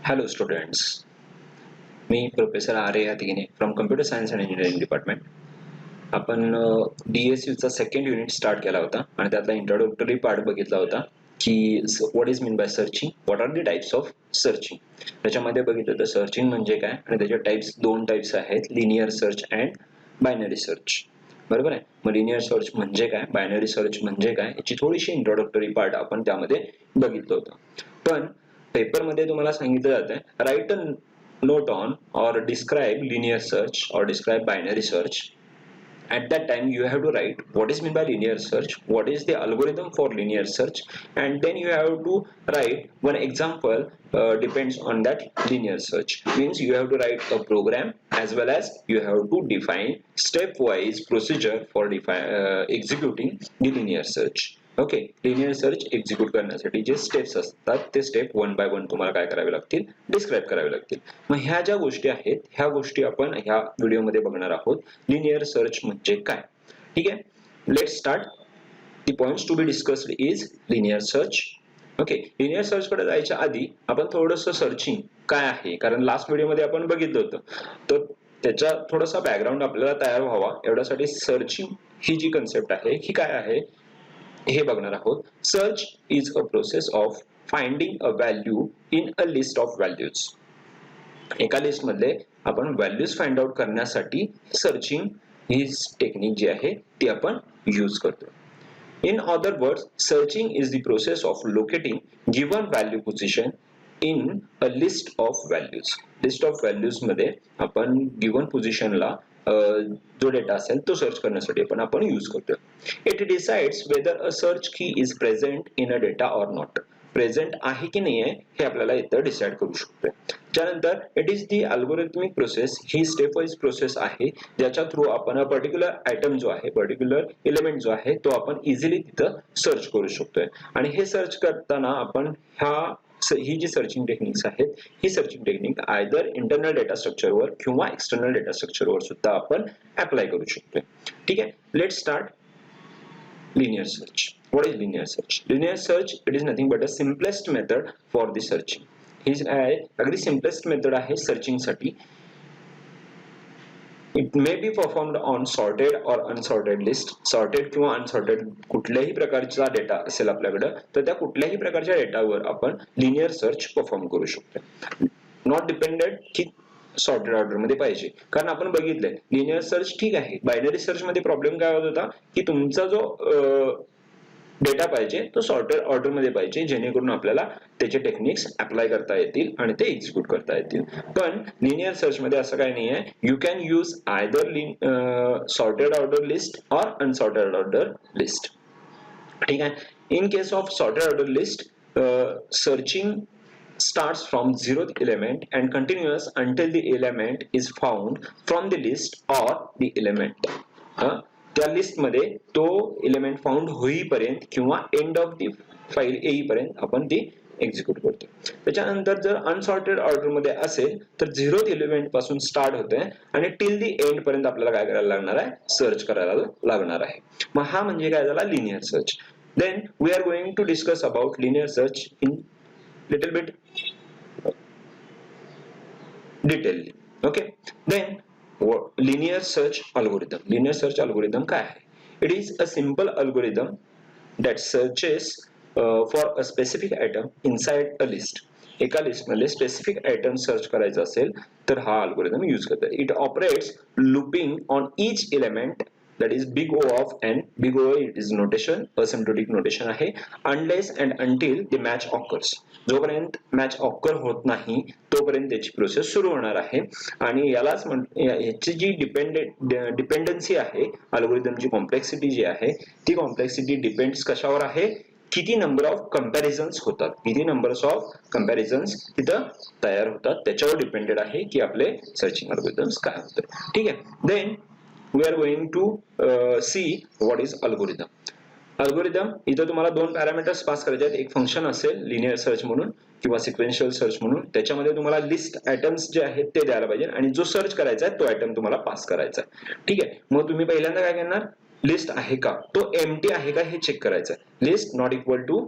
Hello students, मी professor Arya Hatigine from computer science and engineering department. आपण DSUचा सेकंड युनिट स्टार्ट केला होता आणि त्यातला इंट्रोडक्टरी पार्ट बघितला होता की what is mean by searching, what are the types of searching. त्याच्यामध्ये बघितलं तर सर्चिंग म्हणजे काय आणि त्याचे दोन टाइप्स आहेत, linear search and binary search. बरोबर आहे. मग लिनियर सर्च म्हणजे काय, बायनरी सर्च म्हणजे काय, याची थोडीशी इंट्रोडक्टरी पार्ट आपण त्यामध्ये बघितलं होतं. पण पेपरमध्ये तुम्हाला सांगितलं जातं, right a note on or describe linear search or describe binary search. At that time you have to write what is meant by linear search, what is the algorithm for linear search, and then you have to write one example depends on that linear search. Means you have to write a program as well as you have to define stepwise procedure for executing the linear search. Okay, linear search execute करण्यासाठी जे steps असतात ते step one by one तुम्हाला काय करावे लागतील, describe करावे लागतील. मग ह्या ज्या गोष्टी आहेत ह्या गोष्टी आपण ह्या व्हिडिओमध्ये बघणार आहोत. लिनियर सर्च म्हणजे काय, ठीक आहे. Let start. The points to be discussed is linear search. Okay, linear search कडे जायच्या आधी आपण थोडंसं सर्चिंग काय आहे, कारण लास्ट व्हिडिओमध्ये आपण बघितलं होतं, तर त्याचा थोडासा बॅकग्राऊंड आपल्याला तयार व्हावा एवढ्यासाठी सर्चिंग ही जी कन्सेप्ट आहे ही काय आहे हे बघणार आहोत. Search is a process of finding a value in a list of values. एका लिस्ट मध्ये आपण व्हॅल्यूज फाइंड आउट करण्यासाठी सर्चिंग ही टेक्निक जी आहे ती आपण यूज करतो. In other words, searching is the process of locating given value position in a list of values. List of values मध्ये आपण given position ला जो डेटा असेल तो सर्च करण्यासाठी आपण यूज करतो. It decides whether a search key is present in a data or not. Present आहे की नाही आहे हे आपल्याला इथं डिसाइड करू शकतो. त्यानंतर it is the algorithmic process. He step wise process आहे ज्याच्या थ्रू आपण पर्टिक्युलर आयटम जो आहे, पर्टिक्युलर एलिमेंट जो आहे तो आपण इझिली तिथं सर्च करू शकतोय. आणि हे सर्च करताना आपण ही जी सर्चिंग टेक्निक्स आहेत ही searching technique either internal data स्ट्रक्चरवर किंवा एक्सटर्नल डेटा स्ट्रक्चरवर सुद्धा आपण अप्लाय करू शकतोय. ठीक आहे, let start. Linear search. What is linear search? Linear search, it is nothing but a simplest method for the searching. ही अगदी simplest method आहे searching साठी. It may be performed on sorted or unsorted list. Sorted किंवा unsorted कुठल्याही प्रकारचा data असेल आपल्याकडे तर त्या कुठल्याही प्रकारच्या डेटावर आपण linear search परफॉर्म करू शकतो. Not dependent की सॉर्टेड ऑर्डर मध्ये पाहिजे, कारण आपण बघितलंय लिनियर सर्च ठीक आहे. बायनरी सर्च मध्ये प्रॉब्लेम काय होत होता की तुमचा जो डेटा पाहिजे तो सॉर्टेड ऑर्डर मध्ये पाहिजे, जेणेकरून आपल्याला त्याचे टेक्निक्स अप्लाय करता येतील आणि ते एक्झिक्यूट करता येतील. पण लिनियर सर्च मध्ये असं काही नाही आहे. You can use either sorted order list or unsorted order list. ठीक आहे. In case of sorted order list, searching starts from zeroth element and continues until the element is found from the list or the element. त्या list मध्ये तो element found होईपर्यंत किंवा end of the file येईपर्यंत आपण ती execute करतो. त्याच्यानंतर जर अनसॉर्टेड ऑर्डर मध्ये असेल तर झिरोथ एलिमेंट पासून स्टार्ट होते आणि टिल दी एंड पर्यंत आपल्याला काय करायला लागणार आहे, सर्च करायला लागणार आहे. मग हा म्हणजे काय झाला, linear search. Then we are going to discuss about linear search in little bit detail. Okay, then linear search algorithm. Linear search algorithm काय आहे? It is a simple algorithm that searches for a specific item inside a list. एका list मध्ये specific item search करायचा असेल तर हा algorithm use करतात. It operates looping on each element, that is big O of n. Big O it is notation, asymptotic notation आहे. Unless and until the match occurs. जोपर्यंत match occur होत नाही तोपर्यंत त्याची प्रोसेस सुरू होणार आहे. आणि यालाच याची जी डिपेंडन्सी आहे, अल्गोरिदमची कॉम्प्लेक्सिटी जी आहे ती कॉम्प्लेक्सिटी डिपेंड्स कशावर आहे, किती नंबर ऑफ कंपॅरिझन्स होतात, किती नंबर्स ऑफ कंपॅरिझन्स तिथं तयार होतात त्याच्यावर डिपेंडेड आहे की आपले सर्चिंग अल्गोरिदम्स काय होतात. ठीक आहे. Then we are going to see what is algorithm. Algorithm इथं तुम्हाला दोन पॅरामीटर्स पास करायचे आहेत. एक फंक्शन असेल लिनियर सर्च म्हणून किंवा सिक्वेन्शियल सर्च म्हणून, त्याच्यामध्ये तुम्हाला लिस्ट आयटम्स जे आहेत ते द्यायला पाहिजे आणि जो सर्च करायचा आहे तो आयटम तुम्हाला पास करायचा आहे. ठीक आहे. मग तुम्ही पहिल्यांदा काय करणार, लिस्ट आहे का, तो एम्प्टी आहे का हे चेक करायचं आहे. List not equal to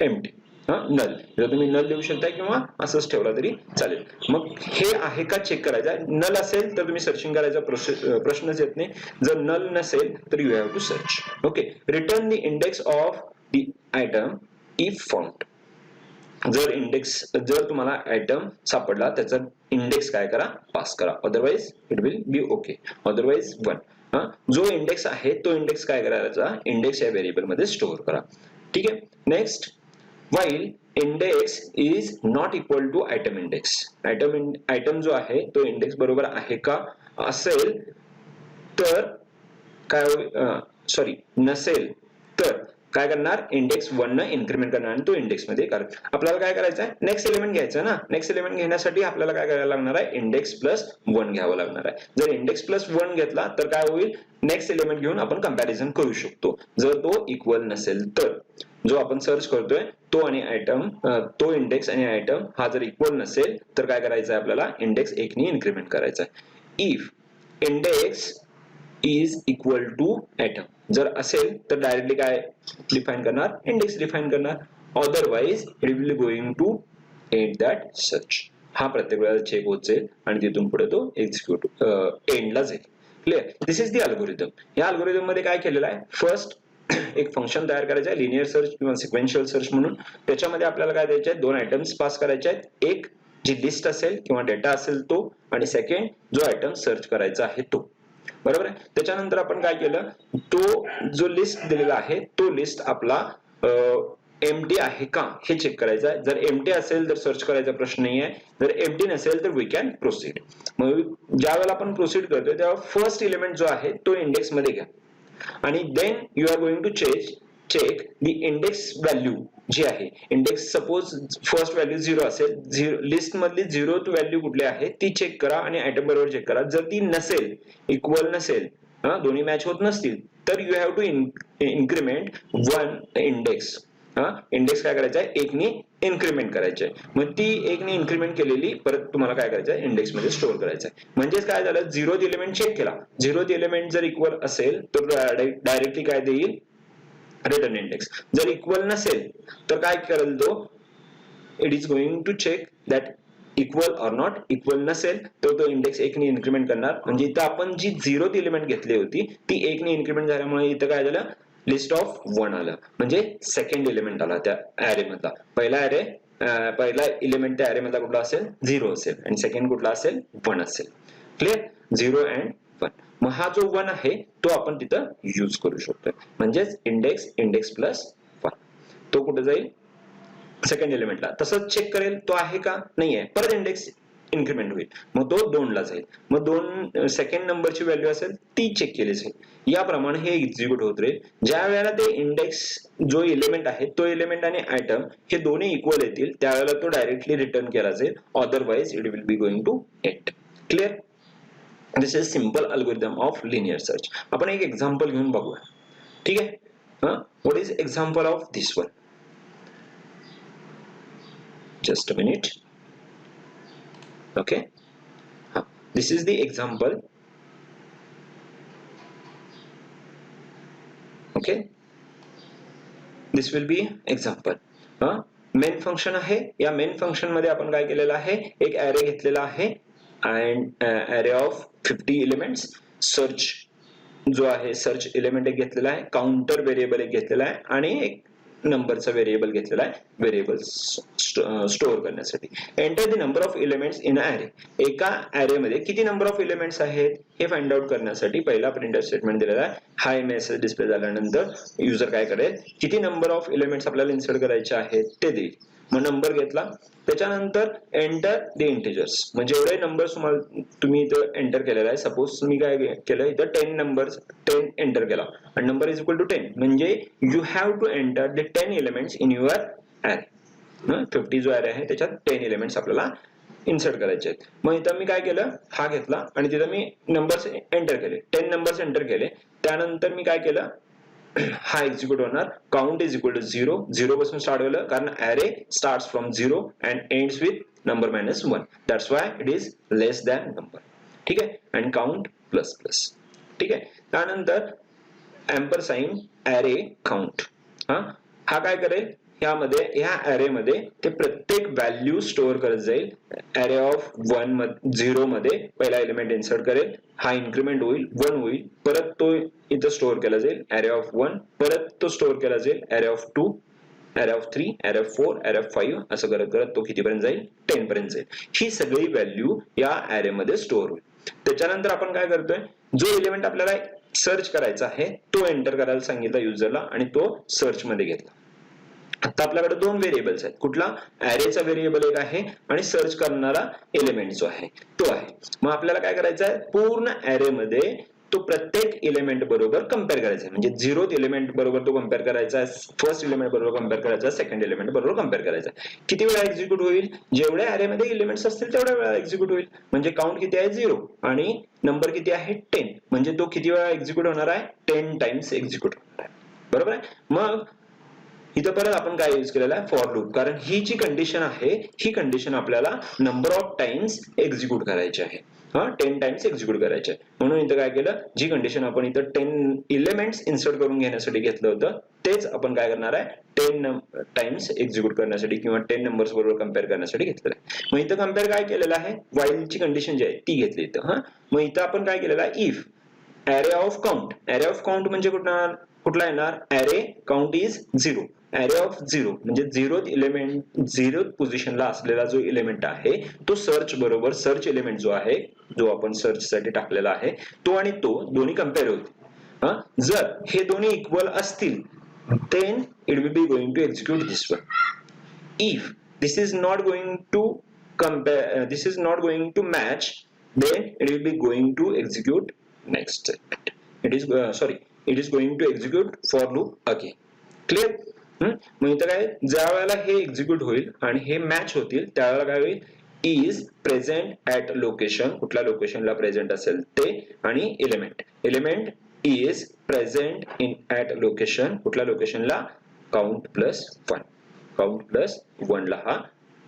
empty. Null, जर तुम्ही नल लिहू शकता किंवा असंच ठेवला तरी चालेल. मग हे आहे का चेक करायचं. नल असेल तर तुम्ही सर्चिंग करायचा प्रश्नच येत नाही. जर नल नसेल तर you have to search. Okay. Return the index of the item if found. जर तुम्हाला आयटम सापडला त्याचा इंडेक्स काय करा, पास करा. Otherwise it will B okay. Otherwise 1. जो इंडेक्स आहे तो इंडेक्स काय करायचा, इंडेक्स या व्हेरिएबल मध्ये स्टोअर करा. ठीक आहे. Next, while index is not equal to item index. Item जो आहे तो इंडेक्स बरोबर आहे का असेल तर काय, सॉरी नसेल तर काय करणार, इंडेक्स 1 न इन्क्रीमेंट करणार आणि तो इंडेक्स मध्ये आपल्याला काय करायचं आहे, नेक्स्ट एलिमेंट घ्यायचा ना. नेक्स्ट एलिमेंट घेण्यासाठी आपल्याला काय करायला लागणार आहे, इंडेक्स प्लस 1 घ्यावं लागणार आहे. जर इंडेक्स प्लस 1 घेतला तर काय होईल, नेक्स्ट एलिमेंट घेऊन आपण कंपॅरिझन करू शकतो. जर तो इक्वल नसेल तर, जो आपण सर्च करतोय तो आणि आयटम, तो इंडेक्स आणि आयटम हा जर इक्वल नसेल तर काय करायचं आहे, आपल्याला इंडेक्स 1 ने इन्क्रीमेंट करायचा आहे. If index is equal to item, जर असेल तर डायरेक्टली काय डिफाइन करणार, इंडेक्स डिफाइन करणार. Otherwise it will going to end that search. हा प्रत्येक वेळेला चेक होत जाईल आणि तिथून पुढे तो एक्झिक्यूट एंडला जाईल. Clear. This is the algorithm. या अल्गोरिदम मध्ये काय केलेलं आहे, फर्स्ट एक फंक्शन तयार करायचं आहे, लिनियर सर्च किंवा सिक्वेन्शियल सर्च म्हणून. त्याच्यामध्ये आपल्याला काय द्यायचे आहेत, 2 आयटम्स पास करायचे आहेत. एक जी लिस्ट असेल किंवा डेटा असेल तो, आणि सेकंड जो आयटम सर्च करायचा आहे तो. बरोबर आहे. त्याच्यानंतर आपण काय केलं, तो जो लिस्ट दिलेला आहे तो लिस्ट आपला एम्प्टी आहे का हे चेक करायचं आहे. जर एम्प्टी असेल तर सर्च करायचा प्रश्न नाही आहे. जर एम्प्टी नसेल तर वी कॅन प्रोसीड. मग ज्या वेळेला आपण प्रोसीड करतोय तेव्हा फर्स्ट एलिमेंट जो आहे तो इंडेक्स मध्ये घ्या आणि then you are going to check the index value जी आहे. इंडेक्स सपोज फर्स्ट व्हॅल्यू 0 असेल, लिस्ट मधली 0th व्हॅल्यू कुठली आहे ती चेक करा आणि आयटम बरोबर चेक करा. जर ती नसेल, इक्वल नसेल, दोन्ही मॅच होत नसतील तर you have to increment 1 index. Index काय करायचं आहे, 1 ने इन्क्रीमेंट करायचे आहे. मग ती 1 ने इन्क्रीमेंट केलेली परत तुम्हाला काय करायचं आहे, इंडेक्स मध्ये स्टोअर करायचं आहे. म्हणजेच काय झालं, 0th एलिमेंट चेक केला, 0th एलिमेंट जर इक्वल असेल तर डायरेक्टली काय देईल, रिटर्न इंडेक्स. जर इक्वल नसेल तर काय करेल तो, it is going to check that equal or not. Equal नसेल तर तो इंडेक्स 1 ने इन्क्रीमेंट करणार. म्हणजे इथं आपण जी 0th एलिमेंट घेतली होती ती 1 ने इन्क्रीमेंट झाल्यामुळे इथं काय झालं, लिस्ट ऑफ 1 आलं. म्हणजे सेकंड एलिमेंट आला त्या ऍरे मधला. पहिला एलिमेंट त्या ऍरे मधला कुठला असेल, 0 असेल, आणि सेकंड कुठला असेल, 1 असेल. क्लिअर. 0 अँड 1. मग हा जो 1 आहे तो आपण तिथं यूज करू शकतो. म्हणजेच इंडेक्स प्लस 1 तो कुठे जाईल, सेकंड एलिमेंटला. तसंच चेक करेल तो आहे का नाहीये, परत इंडेक्स इन्क्रीमेंट होईल, मग तो 2 ला जाईल. मग 2 सेकंड नंबरची व्हॅल्यू असेल ती चेक केली जाईल. याप्रमाणे हे एक्झिक्यूट होत राहील. ज्या वेळेला ते इंडेक्स जो एलिमेंट आहे तो एलिमेंट आणि आयटम हे दोन्ही इक्वल येतील त्यावेळेला तो डायरेक्टली रिटर्न केला जाईल. Otherwise it will be going to end. Clear. This is simple algorithm of linear search. आपण एक एक्झाम्पल घेऊन बघूया. ठीक आहे. What is example of this one. Just a minute. Okay. This is the example. Okay. This will be example. Main function आहे. या main function मध्ये आपण काय केलेलं आहे, एक ऍरे घेतलेला आहे and array of 50 elements. Search जो आहे, सर्च एलिमेंट एक घेतलेला आहे, काउंटर व्हेरिएबल एक घेतलेला आहे आणि एक नंबरचा व्हेरिएबल घेतलेला आहे, व्हेरिएबल स्टोअर करण्यासाठी. Enter the number of elements in array. एका ऍरे मध्ये किती नंबर ऑफ एलिमेंट्स आहेत हे फाइंड आउट करण्यासाठी पहिला प्रिंटफ स्टेटमेंट दिलेला आहे. हाय मेसेज डिस्प्ले झाल्यानंतर युजर काय करेल, किती नंबर ऑफ एलिमेंट्स आपल्याला इन्सर्ट करायचे आहेत ते देईल. मग नंबर घेतला, त्याच्यानंतर एंटर द इंटिजर्स. म्हणजे एवढे नंबर्स तुम्ही इथं एंटर केलेला आहे. सपोज मी काय केलं, इथं 10 एंटर केला आणि नंबर इज इक्वल टू 10. म्हणजे you have to enter the 10 elements in your array. 50 जो ऍरे आहे त्याच्यात 10 एलिमेंट्स आपल्याला इन्सर्ट करायचे आहेत. मग इथं मी काय केलं, हा घेतला आणि तिथं मी नंबर्स एंटर केले, 10 नंबर्स एंटर केले. त्यानंतर मी काय केलं, हा एक्झिक्यूट होणार. काउंट इज इक्वल टू 0 पासून स्टार्ट होईल कारण array starts from 0 and ends with number -1. That's why it is less than number. ठीक आहे. And count plus. ठीक आहे. त्यानंतर एम्परसाइन ऍरे काउंट. हा काय करेल, ह्यामध्ये ह्या अरे मध्ये ते प्रत्येक व्हॅल्यू स्टोअर करत जाईल. अरे ऑफ 0 मध्ये पहिला एलिमेंट इन्सर्ट करेल, हा इन्क्रीमेंट होईल, 1 होईल, परत तो इथं स्टोअर केला जाईल अरे ऑफ 1, परत तो स्टोअर केला जाईल अरे ऑफ 2, अरे ऑफ 3, अरे ऑफ 4, अरे ऑफ 5 असं करत करत तो कितीपर्यंत जाईल, 10 पर्यंत जाईल. ही सगळी व्हॅल्यू या अरे मध्ये स्टोअर होईल. त्याच्यानंतर आपण काय करतोय, जो एलिमेंट आपल्याला सर्च करायचा आहे तो एंटर करायला सांगितला युजरला आणि तो सर्च मध्ये घेतला. आता आपल्याकडे दोन व्हेरिएबल्स आहेत. कुठला, अरेचा व्हेरिएबल एक आहे आणि सर्च करणारा एलिमेंट जो आहे तो आहे. मग आपल्याला काय करायचं आहे, पूर्ण अरे मध्ये तो प्रत्येक एलिमेंट बरोबर कंपेअर करायचा आहे. म्हणजे 0th एलिमेंट बरोबर तो कंपेअर करायचा आहे, फर्स्ट एलिमेंट बरोबर कंपेअर करायचा आहे, सेकंड एलिमेंट बरोबर कंपेअर करायचा आहे. किती वेळा एक्झिक्यूट होईल, जेवढ्या अरे मध्ये एलिमेंट्स असतील तेवढ्या वेळा एक्झिक्यूट होईल. म्हणजे काउंट किती आहे 0 आणि नंबर किती आहे 10, म्हणजे तो किती वेळा एक्झिक्यूट होणार आहे, 10 टाइम्स एक्झिक्यूट होणार आहे. बरोबर आहे. मग इथं परत आपण काय यूज केलेला आहे, फॉर लूप, कारण ही जी कंडिशन आहे ही कंडिशन आपल्याला नंबर ऑफ टाइम्स एक्झिक्यूट करायची आहे. 10 टाइम्स एक्झिक्यूट करायचे आहे. म्हणून इथं काय केलं, जी कंडिशन आपण इथं 10 एलिमेंट्स इन्सर्ट करून घेण्यासाठी घेतलं होतं तेच आपण काय करणार आहे, 10 टाइम्स एक्झिक्यूट करण्यासाठी किंवा 10 नंबर्स बरोबर कंपेअर करण्यासाठी घेतलेलं आहे. मग इथं कंपेअर काय केलेलं आहे, व्हाईलची कंडिशन जी आहे ती घेतली इथं. मग इथं आपण काय केलेलं आहे, इफ अरे ऑफ काउंट, अरे ऑफ काउंट म्हणजे कुठला येणार, अरे काउंट इज 0, अरे ऑफ 0 म्हणजे 0th एलिमेंट, 0th पोझिशनला असलेला जो एलिमेंट आहे तो सर्च बरोबर, सर्च एलिमेंट जो आहे जो आपण सर्च साठी टाकलेला आहे तो आणि तो दोन्ही कंपेअर होतील. जर हे दोन्ही इक्वल असतील then it will be going to execute this one. If this is not going to compare, this is not going to match, then it will be going to execute next statement. It is it is going to execute for loop again. Clear? मग इथं काय, ज्या वेळेला हे execute होईल आणि हे match होतील त्यावेळेला काय होईल, इज प्रेझेंट ऍट लोकेशन, कुठल्या लोकेशनला प्रेझेंट असेल ते, आणि element is present in at location, कुठल्या लोकेशनला, count plus 1, count plus 1 ला हा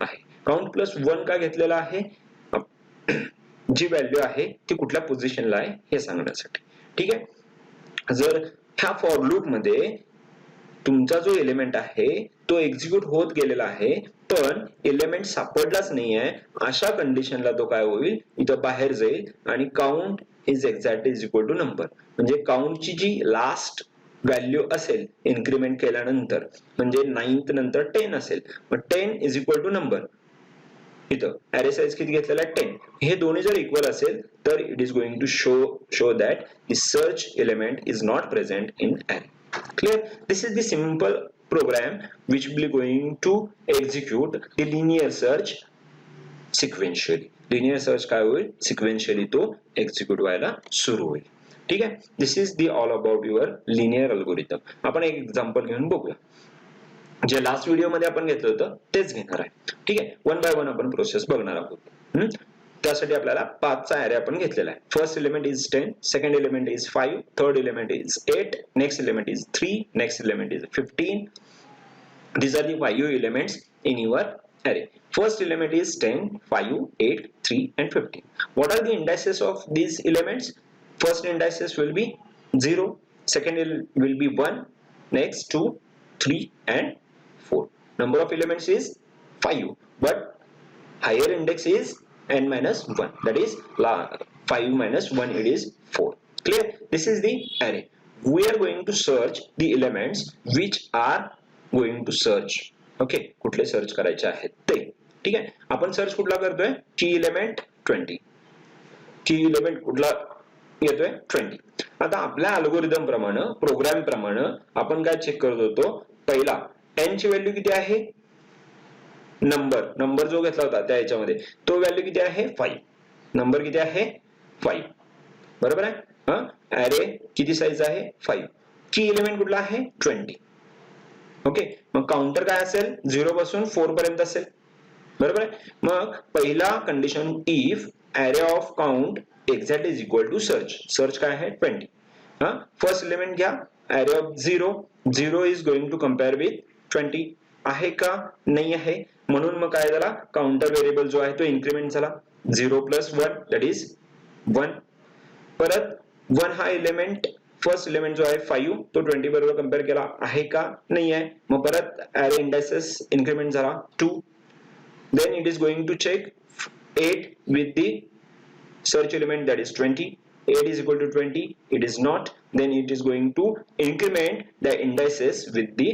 आहे. count plus 1 का घेतलेला आहे, जी व्हॅल्यू आहे ती कुठल्या पोझिशनला आहे हे सांगण्यासाठी. ठीक आहे. जर ह्या फॉर लूप मध्ये तुमचा जो एलिमेंट आहे तो एक्झिक्यूट होत गेलेला आहे पण एलिमेंट सापडलाच नाहीये, अशा कंडिशनला तो काय होईल, इथं बाहेर जाईल आणि count is exactly is equal to number, म्हणजे काउंटची जी लास्ट व्हॅल्यू असेल इन्क्रीमेंट केल्यानंतर, म्हणजे 9th नंतर 10 असेल, मग 10 इज इक्वल टू नंबर, इथं अरे साइज किती घेतलेला आहे 10, हे दोन्ही जर इक्वल असेल तर it is going to show that the search element is not present in array. Clear? This is the simple program which will be going to execute the linear search sequentially. Linear search काय होईल, sequentially तो execute व्हायला सुरू होईल. ठीक आहे. This is the all about your linear algorithm. आपण एक एक्झाम्पल घेऊन बघूया. जे लास्ट व्हिडिओ मध्ये आपण घेतलं होतं तेच घेणार आहे. ठीक आहे. 1 by 1 आपण प्रोसेस बघणार आहोत. त्यासाठी आपल्याला 5चा अरे आपण घेतलेला आहे. First element is 10, second element is 5, third element is 8, next element is 3, next element is 15. These are the 5 elements in your array. First element is 10, 5, 8, 3 and 15. What are the indices of these elements? First indices will be 0, second will be 1, next 2, 3 and 4. Number of elements is 5, but higher index is n minus 1, that is 5 minus 1, it is 4. Clear? This is the array. We are going to search the elements which are going to search. Okay, कुठले search करायचे आहेत ते. ठीक आहे. आपण search कुठला करतोय, की एलिमेंट 20, की एलिमेंट कुठला येतोय 20. आता आपल्या अल्गोरिदम प्रमाणे, प्रोग्राम प्रमाणे आपण काय चेक करत होतो, पहिला n ची व्हॅल्यू किती आहे, नंबर जो घेतला होता त्या याच्यामध्ये तो व्हॅल्यू किती आहे 5, नंबर किती आहे 5, बरोबर आहे. अरे किती साईज आहे 5, की एलिमेंट कुठला आहे 20. ओके. मग काउंटर काय असेल 0 पासून 4 पर्यंत असेल, बरोबर आहे. मग पहिला condition, if array of count exact is equal to search काय आहे 20. फर्स्ट एलिमेंट घ्या, array of 0 is going to compare with 20, आहे का नाही आहे, म्हणून मग काय झाला, काउंटर व्हेरिएबल जो आहे तो इन्क्रीमेंट झाला, 0 plus 1 that is 1. परत 1 हा एलिमेंट फर्स्ट एलिमेंट जो आहे 5 तो 20 बरोबर कम्पेअर केला आहे का नाही आहे, मग परत ऍरे इंडायसेस इन्क्रीमेंट झाला 2, then it is going to check 8 with the search element, that is 20. 8 is equal to 20, it is not, then it is going to increment the indices with the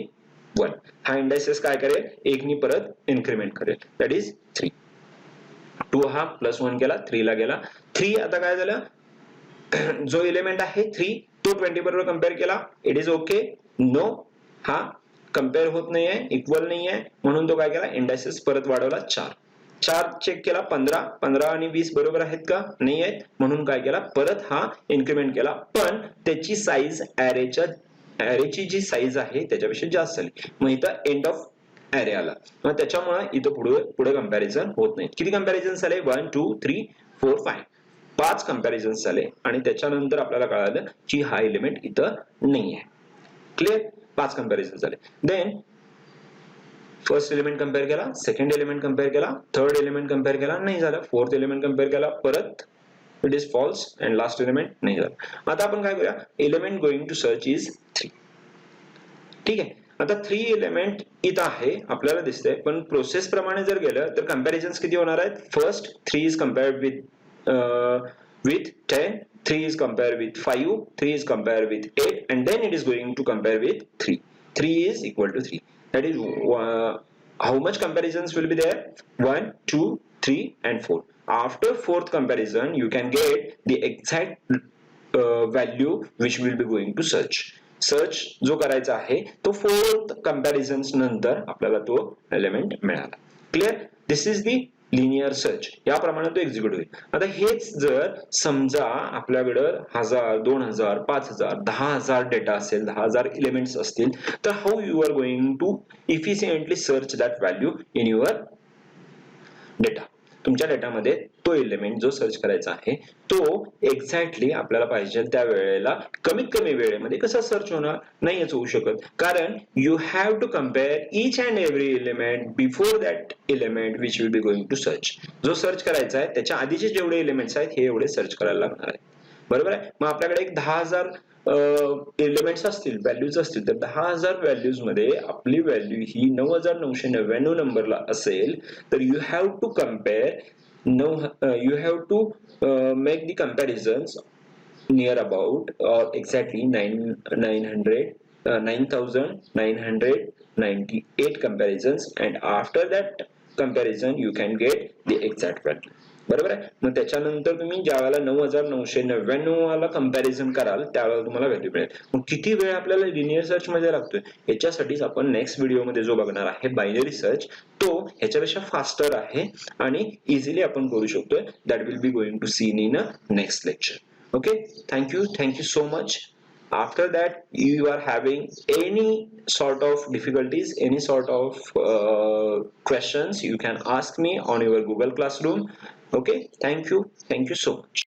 1. हा indices काय करेल, 1 नी परत increment करेल, that is 3. 2 हा plus 1 केला 3 ला गेला. 3 आता काय झालं, जो एलिमेंट आहे 3 तो 20 बरोबर कंपेअर केला, इट इज ओके, नो, हा कंपेअर होत नाहीये, इक्वल नाहीये, म्हणून तो काय केला, इंडायसेस परत वाढवला 4. 4 चेक केला 15, 15 आणि 20 बरोबर आहेत का, नाही आहेत, म्हणून काय केला, परत हा इन्क्रीमेंट केला, पण त्याची साईज ऍरेची जी साईज आहे त्याच्यापेक्षा जास्त झाली, मग इथं एंड ऑफ ऍरे आला, मग त्याच्यामुळे इथं पुढे कंपॅरिझन होत नाही. किती कंपॅरिझन झाले, 1 2 3 4 5, 5 कंपॅरिझन झाले आणि त्याच्यानंतर आपल्याला कळालं की हा एलिमेंट इथं नाही आहे. क्लिअर, 5 कंपॅरिझन झाले. देन फर्स्ट एलिमेंट कंपेअर केला, सेकंड एलिमेंट कंपेअर केला, थर्ड एलिमेंट कंपेअर केला, नाही झालं, फोर्थ एलिमेंट कंपेअर केला, परत it is false, and last element नाही झालं. आता आपण काय करूया, element going to search is 3. ठीक आहे, आता 3 एलिमेंट इथं आहे आपल्याला दिसतंय, पण प्रोसेस प्रमाणे जर गेलं तर कंपॅरिझन किती होणार आहेत, first 3 is compared with 10, 3 is compared with 5, 3 is compared with 8, and then it is going to compare with 3. 3 is equal to 3. That is how much comparisons will be there, 1 2 3 and 4. After fourth comparison you can get the exact value which will be going to search. Search जो करायचा आहे तो fourth comparisons नंतर आपल्याला तो element मिळाला. Clear, this is the linear search, याप्रमाणे तो एक्झिक्यूट होईल. आता हेच जर समजा आपल्याकडं 1000 2000 5000 10000 डेटा असेल, 10000 एलिमेंट्स असतील, तर how you are going to efficiently search that value in your data. तुमच्या डेटामध्ये तो एलिमेंट जो सर्च करायचा आहे तो एक्झॅक्टली आपल्याला पाहिजे त्या वेळेला कमीत कमी वेळेमध्ये कसा सर्च होणार, नाहीच होऊ शकत, कारण you have to compare each and every element before that element which will be going to search. जो सर्च करायचा आहे त्याच्या आधीचे जेवढे एलिमेंट्स आहेत हे एवढे सर्च करायला लागणार आहे. बरोबर आहे, मग आपल्याकडे एक 10000 एलिमेंट्स असतील, व्हॅल्यूज असतील, तर 10000 व्हॅल्यूज मध्ये आपली व्हॅल्यू ही 9999 नंबरला असेल, तर you have to compare, you have to make the comparisons near about or exactly 9998 comparisons, and after that comparison you can get the exact value. बरोबर आहे, मग त्याच्यानंतर तुम्ही ज्या वेळेला 9999 वाला कंपॅरिझन कराल त्यावेळेला तुम्हाला व्हॅल्यू मिळेल. मग किती वेळ आपल्याला लिनियर सर्च मध्ये लागतोय, याच्यासाठीच आपण नेक्स्ट व्हिडिओमध्ये जो बघणार आहे बायनरी सर्च, तो ह्याच्यापेक्षा फास्टर आहे आणि इझिली आपण करू शकतोय. That will be going to seen in a next lecture. Okay, thank you so much. After that you are having any sort of difficulties, any sort of questions, you can ask me on your Google Classroom. Okay, thank you so much.